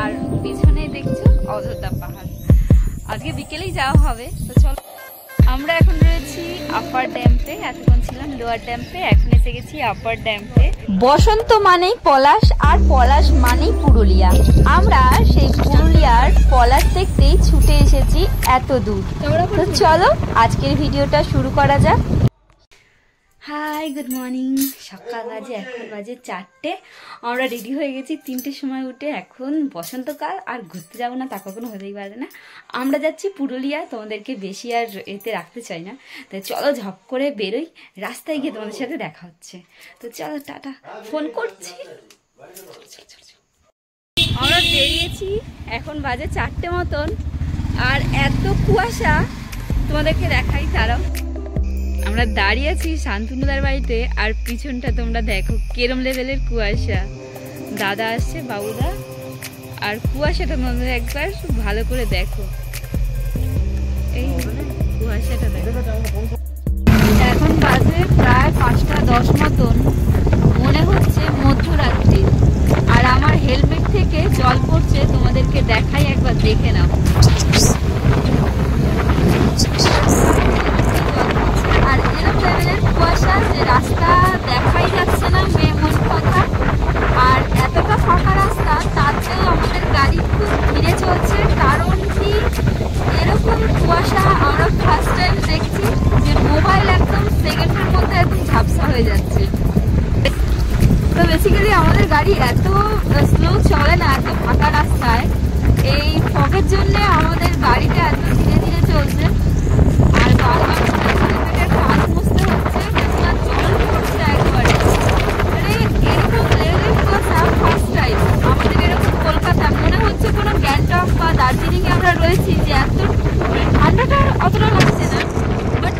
আর পিছনে দেখছো অযোধ্যা পাহাড়। আজকে বিকেলেই যাওয়া হবে। তো চলো, আমরা এখন রয়েছি আপার ড্যাম্পে, এতক্ষণ ছিলাম লোয়ার ড্যাম্পে, এখন এসে গেছি আপার ড্যাম্পে। বসন্ত মানেই পলাশ, আর পলাশ মানেই পুরুলিয়া। আমরা সেই পুরুলিয়ার পলাশ দেখতেই ছুটে এসেছি এত দূর। তো চলো আজকের ভিডিওটা শুরু করা যাক। Hi, good morning. সকাল বাজে, এখন বাজে 4টে। আমরা রেডি হয়ে গেছি 3টের সময় উঠে। এখন বসন্তকাল, আর ঘুরতে যাবো না তা কখনো হতেই পারে না। আমরা যাচ্ছি পুরুলিয়া, তোমাদেরকে বেশি আর এতে রাখতে চাই না। তাই চলো ঝপ করে বেরোই, রাস্তায় গিয়ে তোমাদের সাথে দেখা হচ্ছে। তো চলো, টাটা, ফোন করছি। আমরা বেরিয়েছি, এখন বাজে 4টে মতন, আর এত কুয়াশা তোমাদেরকে দেখাই। তারাও আমরা দাঁড়িয়ে আছি শান্তনুদার বাড়িতে, আর পিছনটা তোমরা দেখো কেরম লেভেলের কুয়াশা। দাদা আসছে, বাবুদা, আর কুয়াশাটা তোমাদের একবার ভালো করে দেখো। এই কুয়াশাটা দেখো। এখন বাজে প্রায় 5টা 10 মতন, মনে হচ্ছে মধ্যরাত্রি। আর আমার হেলমেট থেকে জল পড়ছে, তোমাদেরকে দেখাই, একবার দেখে নাও। আর এরকম লেভেলের কুয়াশা যে রাস্তা দেখাই যাচ্ছে না, মেন কথা। আর এতটা ফাঁকা রাস্তা, তাতেও আমাদের গাড়ি খুব ধীরে চলছে। কারণ কি, এরকম কুয়াশা আমরা ফার্স্ট টাইম দেখছি, যে মোবাইল একদম সেকেন্ডের মধ্যে একদম ঝাপসা হয়ে যাচ্ছে। তো বেসিক্যালি আমাদের গাড়ি এত স্লো চলে না এত ফাঁকা রাস্তায়। এই ফগের জন্য আমাদের গাড়িটা এত ধীরে ধীরে চলছে। আর বারবার কাজ বুঝতে হচ্ছে, জল পড়ছে একবারে। মানে এরকম লেভেলের কুয়াশা ফার্স্ট টাইম আমাদের এরকম কলকাতা। মনে হচ্ছে কোনো গ্যাংটক বা দার্জিলিংয়ে আমরা রয়েছি, যে এত ঠান্ডাটা অতটা লাগছে না। বাট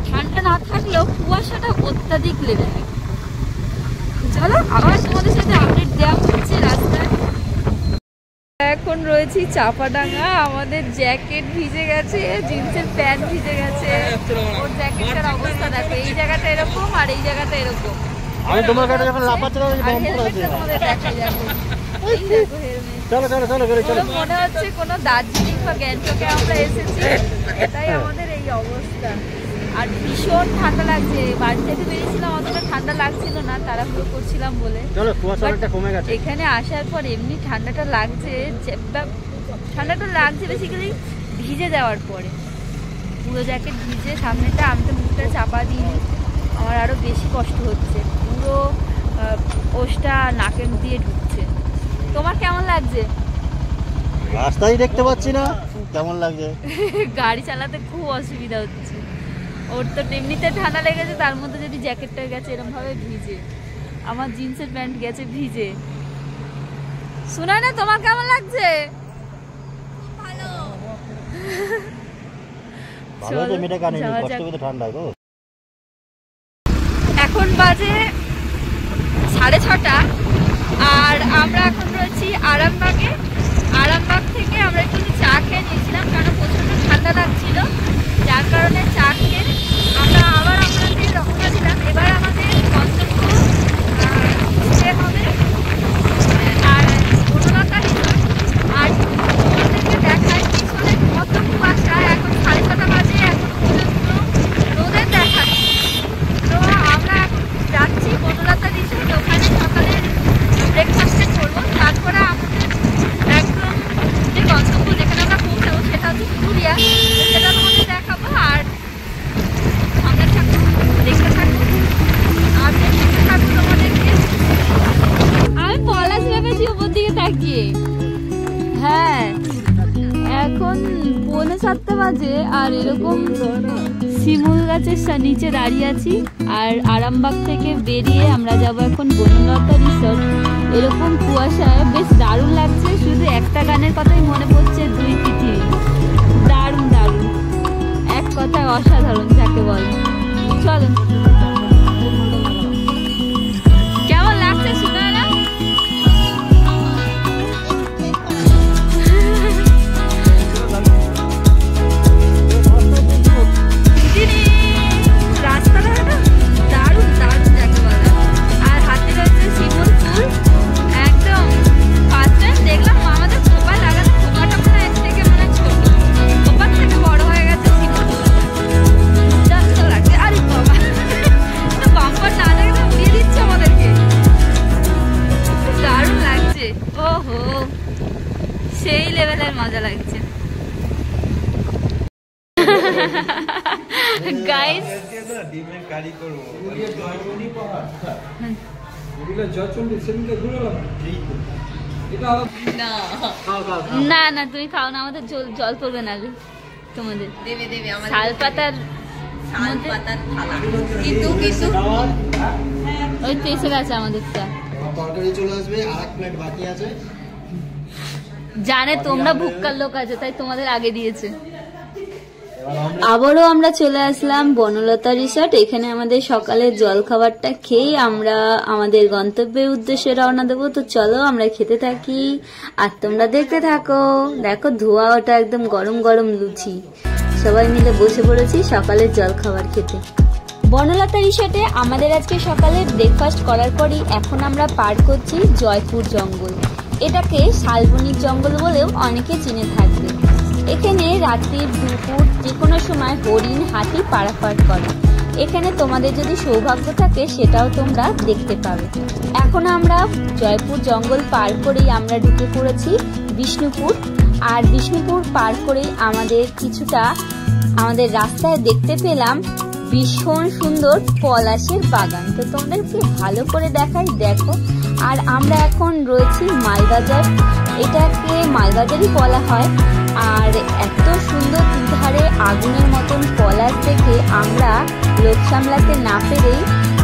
ঠান্ডা না থাকলেও কুয়াশাটা অত্যাধিক লেভেলে। চলো আবার তোমাদের সাথে আপডেট দেওয়া হচ্ছে রাস্তায়। এখন রয়েছি চাপাডাঙ্গা। আমাদের জ্যাকেট ভিজে গেছে, জিন্সের প্যান্ট ভিজে গেছে। ওর জ্যাকেটটার অবস্থা দেখো, এই জায়গাটা এরকম আর এই জায়গাটা এরকম। আমি তোমার কাছে যখন লাফাচ্ছিলাম তোমাদের দেখাই দেখো। এই দেখো হেলমেট। চলো চলো চলো চলো। মনে হচ্ছে কোনো দার্জিলিং বা গ্যাংটকে আমরা এসেছি, এটাই আমাদের এই অবস্থা। আর ভীষণ ঠান্ডা লাগছে। বাড়ি থেকে বেরিয়েছিলাম, অতটা ঠান্ডা লাগছিল না, তাড়াহুড়ো করছিলাম বলে। এখানে আসার পর এমনি ঠান্ডাটা লাগছে, বেসিক্যালি ভিজে যাওয়ার পরে। পুরো জ্যাকেট ভিজে, সামনেটা, আমি তো মুখটা চাপা দিইনি, আমার আরও বেশি কষ্ট হচ্ছে। পুরো ওষটা নাকের দিয়ে ঢুকছে। তোমার কেমন লাগছে? রাস্তায় দেখতে পাচ্ছি না, কেমন লাগছে? গাড়ি চালাতে খুব অসুবিধা হচ্ছে। ওর তো এমনিতে ঠান্ডা লেগেছে, তার মধ্যে যদি জ্যাকেটটা গেছে এরকম ভাবে ভিজে। আমার জিন্সের প্যান্ট গেছে ভিজে। শোনা না, তোমার কেমন লাগছে? ভালো। এখন বাজে 6:30, আর আমরা এখন রয়েছি আরামবাগে। আরামবাগ থেকে আমরা একটু চা খেয়ে নিয়েছিলাম, কারণ প্রচন্ড ঠান্ডা লাগছিল, যার কারণে চা খেয়ে আমরা আবার আমাদের রওনা দিলাম। এবার আমাদের গন্তব্য স্টে হবে আর বনলতা রিসোর্ট। আর তোমাদেরকে দেখায় পিছনে কত কুয়াশা। এখন 6:30 বাজে, এখন পর্যন্ত রোদের দেখাচ্ছে। তো আমরা এখন যাচ্ছি বনলতা রিসোর্ট, ওখানে সকালে ব্রেকফাস্টে করবো। তারপরে আমাদের একদম যে গন্তব্য, যেখানে আমরা পৌঁছাবো, সেটা হচ্ছে পুরুলিয়া। সেটা তোমাদের দেখাবো, আর সঙ্গে থাকবো, দেখতে থাকবো, আপডেট দিতে থাকবো তোমাদেরকে। আমি পলাশ ভেবেছি উপর দিকে তাকিয়ে। হ্যাঁ, এখন 6:45 বাজে, আর এরকম শিমুল গাছের নিচে দাঁড়িয়ে আছি। আর আরামবাগ থেকে বেরিয়ে আমরা যাবো এখন বনলতা রিসোর্ট। এরকম কুয়াশায় বেশ দারুণ লাগছে। শুধু একটা গানের কথাই মনে পড়ছে, দুই পৃথিবী। দারুণ দারুণ, এক কথায় অসাধারণ যাকে বলে। চলো, কেমন লাগছে শোনা না? রাস্তাটা দারুণ দারুণ যাকে বলে। আর হাতে রয়েছে শিমুল ফুল। একদম ফার্স্ট টাইম দেখলাম আমাদের ওহো সেই লেভেলের মজা লাগছে গাইস। না না তুমি খাও না, আমাদের জল পড়বে না তোমাদের। দেবে দেবে আমার শাল পাতার কিন্তু ওই তো এসে গেছে আমাদেরটা। তরকারি চলে আসবে, আর এক প্লেট বাকি আছে। জানে তোমরা ভুক্কার লোক আছে তাই তোমাদের আগে দিয়েছে। আবারও আমরা চলে আসলাম বনলতা রিসর্ট। এখানে আমাদের সকালের জল খাবারটা খেয়ে আমরা আমাদের গন্তব্যের উদ্দেশ্যে রওনা দেবো। তো চলো আমরা খেতে থাকি আর তোমরা দেখতে থাকো। দেখো ধোয়া ওটা একদম গরম গরম লুচি, সবাই মিলে বসে পড়েছি সকালের জল খাবার খেতে। বনলতা রিসর্টে আমাদের আজকে সকালে ব্রেকফাস্ট করার পরই এখন আমরা পার করছি জয়পুর জঙ্গল। এটাকে শালবনির জঙ্গল বলেও অনেকে চিনে থাকবে। এখানে রাত্রির দুপুর যে কোনো সময় হরিণ হাতি পারাপার করে। এখানে তোমাদের যদি সৌভাগ্য থাকে সেটাও তোমরা দেখতে পাবে। এখন আমরা জয়পুর জঙ্গল পার করেই আমরা ঢুকে পড়েছি বিষ্ণুপুর। আর বিষ্ণুপুর পার করেই আমাদের রাস্তায় দেখতে পেলাম ভীষণ সুন্দর পলাশের বাগান। তো তোমাদেরকে ভালো করে দেখাই, দেখো। আর আমরা এখন রয়েছি মালবাজার, এটাকে মালবাজারই বলা হয়। আর এত সুন্দর দুধারে আগুনের মতন পলাশ দেখে আমরা লোক সামলাতে না পেরেই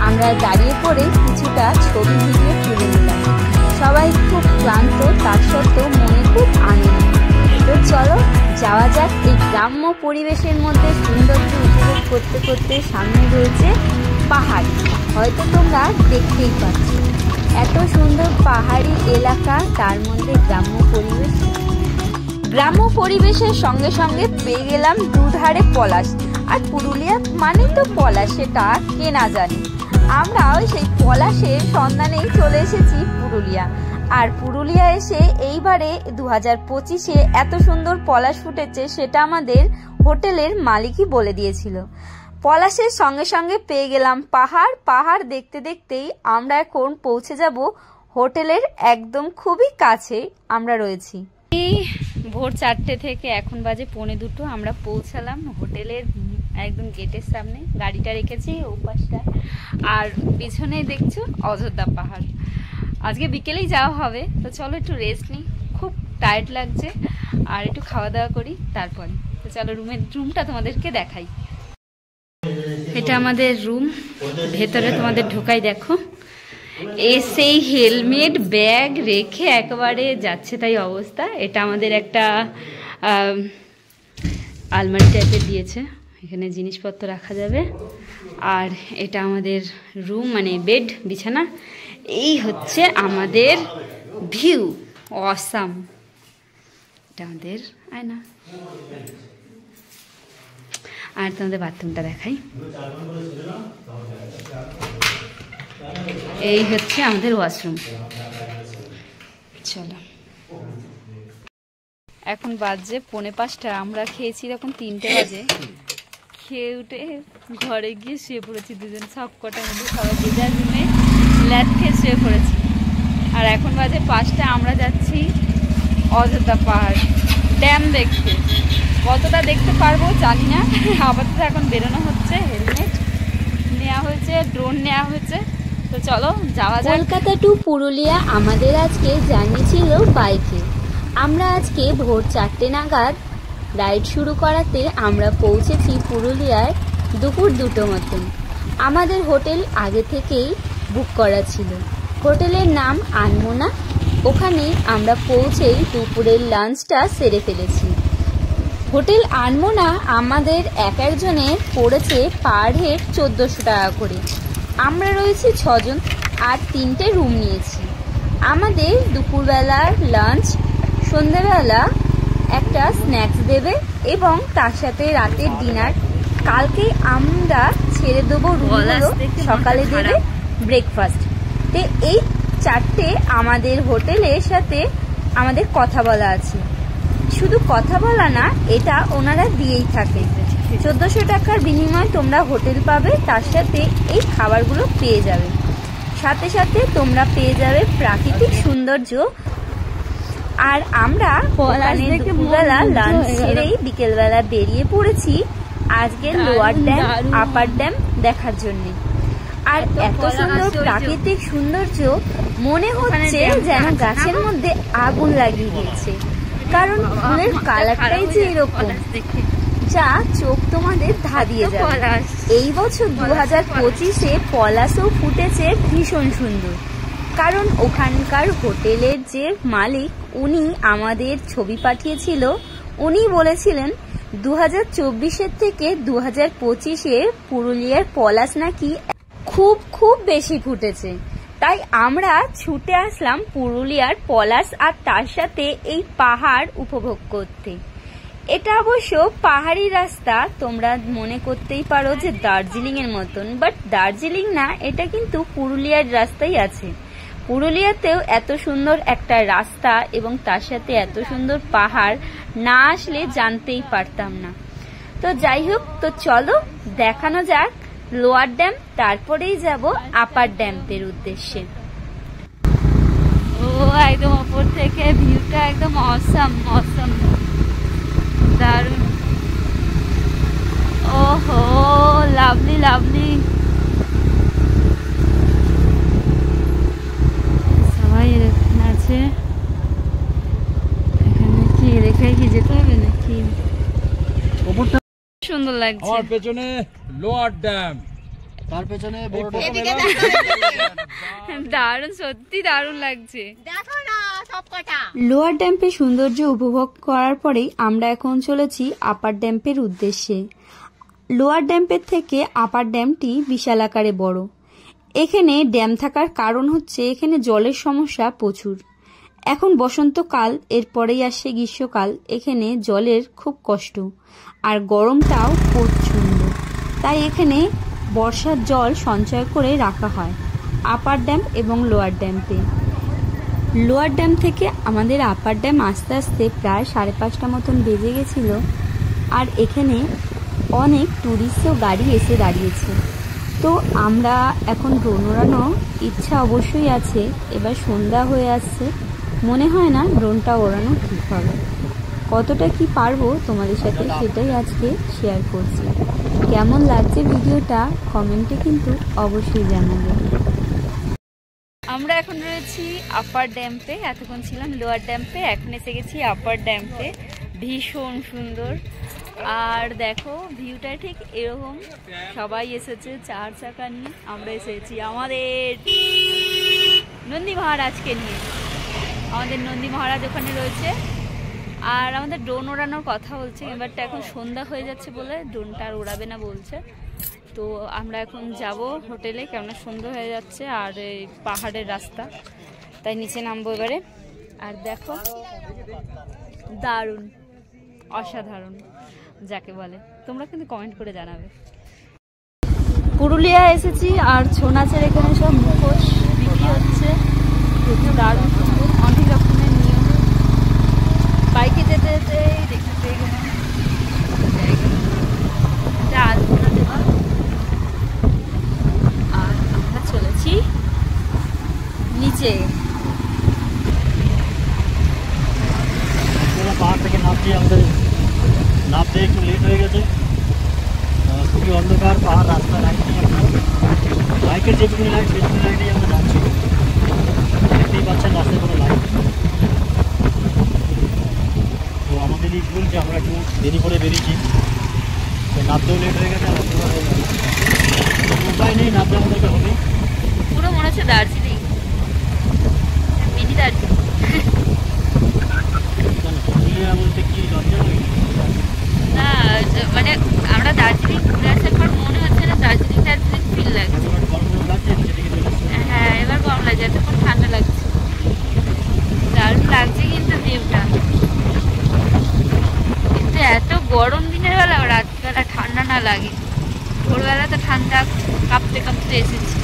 আমরা দাঁড়িয়ে পড়ে কিছুটা ছবি ভিডিও তুলে নিলাম। সবাই খুব ক্লান্ত, তার সত্ত্বেও মনে খুব আনন্দ। তো চলো যাওয়া যাক। এই গ্রাম্য পরিবেশের মধ্যে সৌন্দর্য উপভোগ করতে করতে সামনে রয়েছে পাহাড়। হয়তো তোমরা দেখতেই পাচ্ছ এত সুন্দর পাহাড়ি এলাকা, তার মধ্যে গ্রাম্য পরিবেশ। গ্রাম্য পরিবেশের সঙ্গে সঙ্গে পেয়ে গেলাম দুধারে পলাশ। আর পুরুলিয়া মানে তো পলাশ, সেটা কে না জানি। আমরাও সেই পলাশের সন্ধানেই চলে এসেছি পুরুলিয়া। আর পুরুলিয়া এসে এইবারে 2025-এ এত সুন্দর পলাশ ফুটেছে সেটা আমাদের হোটেলের মালিকই বলে দিয়েছিল। পলাশের সঙ্গে সঙ্গে পেয়ে গেলাম পাহাড়। পাহাড় দেখতে দেখতেই আমরা এখন পৌঁছে যাব হোটেলের একদম খুবই কাছে আমরা রয়েছি। এই ভোর 4টে থেকে এখন বাজে 1:45 আমরা পৌঁছালাম হোটেলের একদম গেটের সামনে। গাড়িটা রেখেছি ও পাশটা, আর পিছনে দেখছো অযোধ্যা পাহাড়। আজকে বিকেলেই যাওয়া হবে। তো চলো একটু রেস্ট নিই, খুব টায়ার্ড লাগছে, আর একটু খাওয়া দাওয়া করি তারপরে। তো চলো রুমটা তোমাদেরকে দেখাই। এটা আমাদের রুম, ভেতরে তোমাদের ঢোকাই। দেখো এসেই হেলমেট ব্যাগ রেখে একেবারে যাচ্ছে তাই অবস্থা। এটা আমাদের একটা আলমারি টাইপের দিয়েছে, এখানে জিনিসপত্র রাখা যাবে। আর এটা আমাদের রুম, মানে বেড, বিছানা। এই হচ্ছে আমাদের ভিউ, অসাম। এটা আমাদের আয়না। আর তোমাদের বাথরুমটা দেখাই। এই হচ্ছে আমাদের ওয়াশরুম। চলো এখন বাজে 4:45। আমরা খেয়েছি তখন 3টে বাজে। খেয়ে উঠে ঘরে গিয়ে শুয়ে পড়েছি দুজন, সব কটার মধ্যে সবাই যে যার রুমে ল্যাদ খেয়ে শুয়ে পড়েছি। আর এখন বাজে 5টা। আমরা যাচ্ছি অযোধ্যা পাহাড় ড্যাম দেখতে। কতটা দেখতে পারবো জানি না, আপাতত এখন বেরোনো হচ্ছে। হেলমেট নেওয়া হয়েছে, ড্রোন নেওয়া হয়েছে। তো চলো যাওয়া যাক। কলকাতা টু পুরুলিয়া আমাদের আজকে জার্নি ছিল বাইকে। আমরা আজকে ভোর 4টে নাগাদ রাইড শুরু করাতে আমরা পৌঁছেছি পুরুলিয়ায় দুপুর 2টো মতন। আমাদের হোটেল আগে থেকেই বুক করা ছিল। হোটেলের নাম আনমোনা। ওখানে আমরা পৌঁছেই দুপুরের লাঞ্চটা সেরে ফেলেছি। হোটেল আনমোনা আমাদের এক একজনের পড়েছে পার হেড 1400 টাকা করে। আমরা রয়েছি 6 জন আর 3টে রুম নিয়েছি। আমাদের দুপুরবেলার লাঞ্চ, সন্ধ্যেবেলা একটা স্ন্যাক্স দেবে এবং তার সাথে রাতের ডিনার। কালকে আমরা ছেড়ে দেবো রুমগুলো, সকালে দেবে ব্রেকফাস্ট। তো এই 4টে আমাদের হোটেলের সাথে আমাদের কথা বলা আছে। শুধু কথা বলা না, এটা ওনারা দিয়েই থাকে। 1400 টাকার বিনিময়ে তোমরা হোটেল পাবে, তার সাথে এই খাবারগুলো পেয়ে যাবে। সাথে সাথে তোমরা পেয়ে যাবে প্রাকৃতিক সৌন্দর্য আর আমরা ওখানে দুপুরবেলা লাঞ্চ সেরেই বিকেলবেলা বেরিয়ে পড়েছি আজকে লোয়ার ড্যাম আপার ড্যাম দেখার জন্য। আর এত সুন্দর প্রাকৃতিক সৌন্দর্য, মনে হচ্ছে যেন গাছের মধ্যে আগুন লাগিয়ে দিয়েছে, কারণ ফুলের কালারটাই যে এরকম যা চোখ তোমাদের ধাঁধিয়ে যাবে। এই বছর 2025-এ পলাশও ফুটেছে ভীষণ সুন্দর, কারণ ওখানকার হোটেলের যে মালিক উনি আমাদের ছবি পাঠিয়েছিল, উনি বলেছিলেন 2024-এর থেকে 2025-এ পুরুলিয়ার পলাশ নাকি খুব বেশি ফুটেছে। তাই আমরা ছুটে আসলাম পুরুলিয়ার পলাশ আর তার সাথে এই পাহাড় উপভোগ করতে। এটা অবশ্য পাহাড়ি রাস্তা, তোমরা মনে করতেই পারো যে দার্জিলিং এর মতন, বাট দার্জিলিং না, এটা কিন্তু পুরুলিয়ার রাস্তাই আছে। পুরুলিয়াতেও এত সুন্দর একটা রাস্তা এবং তার সাথে এত সুন্দর পাহাড় না আসলে জানতেই পারতাম না। তো যাই হোক, তো চলো দেখানো যাক লোয়ার ড্যাম, তারপরেই যাব আপার ড্যামের উদ্দেশ্যে। ও একদম উপর থেকে ভিউটা একদম অসাম দারুণ। ওহো, লাভলি লাভলি। সবাই এখানে আছে। এখানে কি রেখায় কি যেতে হবে নাকি? সুন্দর লাগছে। আমার পেছনে লোয়ার ড্যাম, তার পেছনে দারুণ, সত্যি দারুণ লাগছে। লোয়ার ড্যাম্পের সৌন্দর্য উপভোগ করার পরেই আমরা এখন চলেছি আপার ড্যাম্পের উদ্দেশ্যে। লোয়ার ড্যাম্পের থেকে আপার ড্যামটি বিশাল আকারে বড়। এখানে ড্যাম থাকার কারণ হচ্ছে এখানে জলের সমস্যা প্রচুর। এখন বসন্তকাল, এরপরেই আসছে গ্রীষ্মকাল, এখানে জলের খুব কষ্ট আর গরমটাও প্রচণ্ড। তাই এখানে বর্ষার জল সঞ্চয় করে রাখা হয় আপার ড্যাম এবং লোয়ার ড্যাম্পে। লোয়ার ড্যাম থেকে আমাদের আপার ড্যাম আসতে আসতে প্রায় 5:30 মতন বেজে গেছিল। আর এখানে অনেক ট্যুরিস্টও গাড়ি এসে দাঁড়িয়েছে। তো আমরা এখন ড্রোন ওড়ানো ইচ্ছা অবশ্যই আছে। এবার সন্ধ্যা হয়ে আসছে, মনে হয় না ড্রোনটা ওড়ানো ঠিক হবে। কতটা কি পারবো তোমাদের সাথে সেটাই আজকে শেয়ার করছি। কেমন লাগছে ভিডিওটা কমেন্টে কিন্তু অবশ্যই জানাবে। আমরা এখন রয়েছি আপার ড্যাম্পে, এতক্ষণ ছিলাম লোয়ার ড্যাম্পে, এখন এসে গেছি আপার ড্যাম্পে। ভীষণ সুন্দর। আর দেখো ভিউটা ঠিক এরকম। সবাই এসেছে 4 চাকা নিয়ে, আমরা এসেছি আমাদের নন্দী মহারাজকে নিয়ে। আমাদের নন্দী মহারাজ ওখানে রয়েছে। আর আমাদের ড্রোন ওড়ানোর কথা বলছে, এবারটা এখন সন্ধ্যা হয়ে যাচ্ছে বলে ড্রোনটা আর ওড়াবে না বলছে। তো আমরা এখন যাব হোটেলে, কেননা সন্ধ্যা হয়ে যাচ্ছে আর এই পাহাড়ের রাস্তা, তাই নিচে নামবো এবারে। আর দেখো দারুণ, অসাধারণ যাকে বলে, তোমরা কিন্তু কমেন্ট করে জানাবে। পুরুলিয়া এসেছি আর ছৌ নাচের এখানে সব মুখোশ বিক্রি হচ্ছে, দারুণ সুন্দর, অনেক রকমের নিয়ম। বাইকে যেতে যেতে দেখতে পেয়ে গেলাম আলপনা দেওয়া। আর আমরা চলেছি নিচে। পাহাড় থেকে নামছি, আমাদের নামতে একটু লেট হয়ে গেছে। খুবই অন্ধকার পাহাড়, রাস্তা লাইট নেই। বাইকের যেটুকুনি লাইট সেটুকুনি লাইটেই আমরা যাচ্ছি। দেখতেই পাচ্ছেন রাস্তায় কোনো লাইট। তো আমাদেরই ভুল যে আমরা একটু দেরি করে বেরিয়েছি, তো নামতেও লেট হয়ে গেছে আর অন্ধকার হয়ে গেছে। উপায় নেই, নামতে আমাদেরকে হবে। পুরো মনে হচ্ছে দার্জিলিং, মিনি দার্জিলিং। পুরুলিয়া বলতে কি লজ্জা লাগে না, মানে আমরা দার্জিলিং ঘুরে আসার পর মনে হচ্ছে না দার্জিলিং ফিল লাগছে। হ্যাঁ, এবার গরম লাগছে, এতক্ষণ ঠান্ডা লাগছে। দারুণ লাগছে কিন্তু ভিউটা। কিন্তু এত গরম দিনের বেলা রাতবেলা ঠান্ডা না লাগে, ভোরবেলা তো ঠান্ডা কাঁপতে কাঁপতে এসেছি।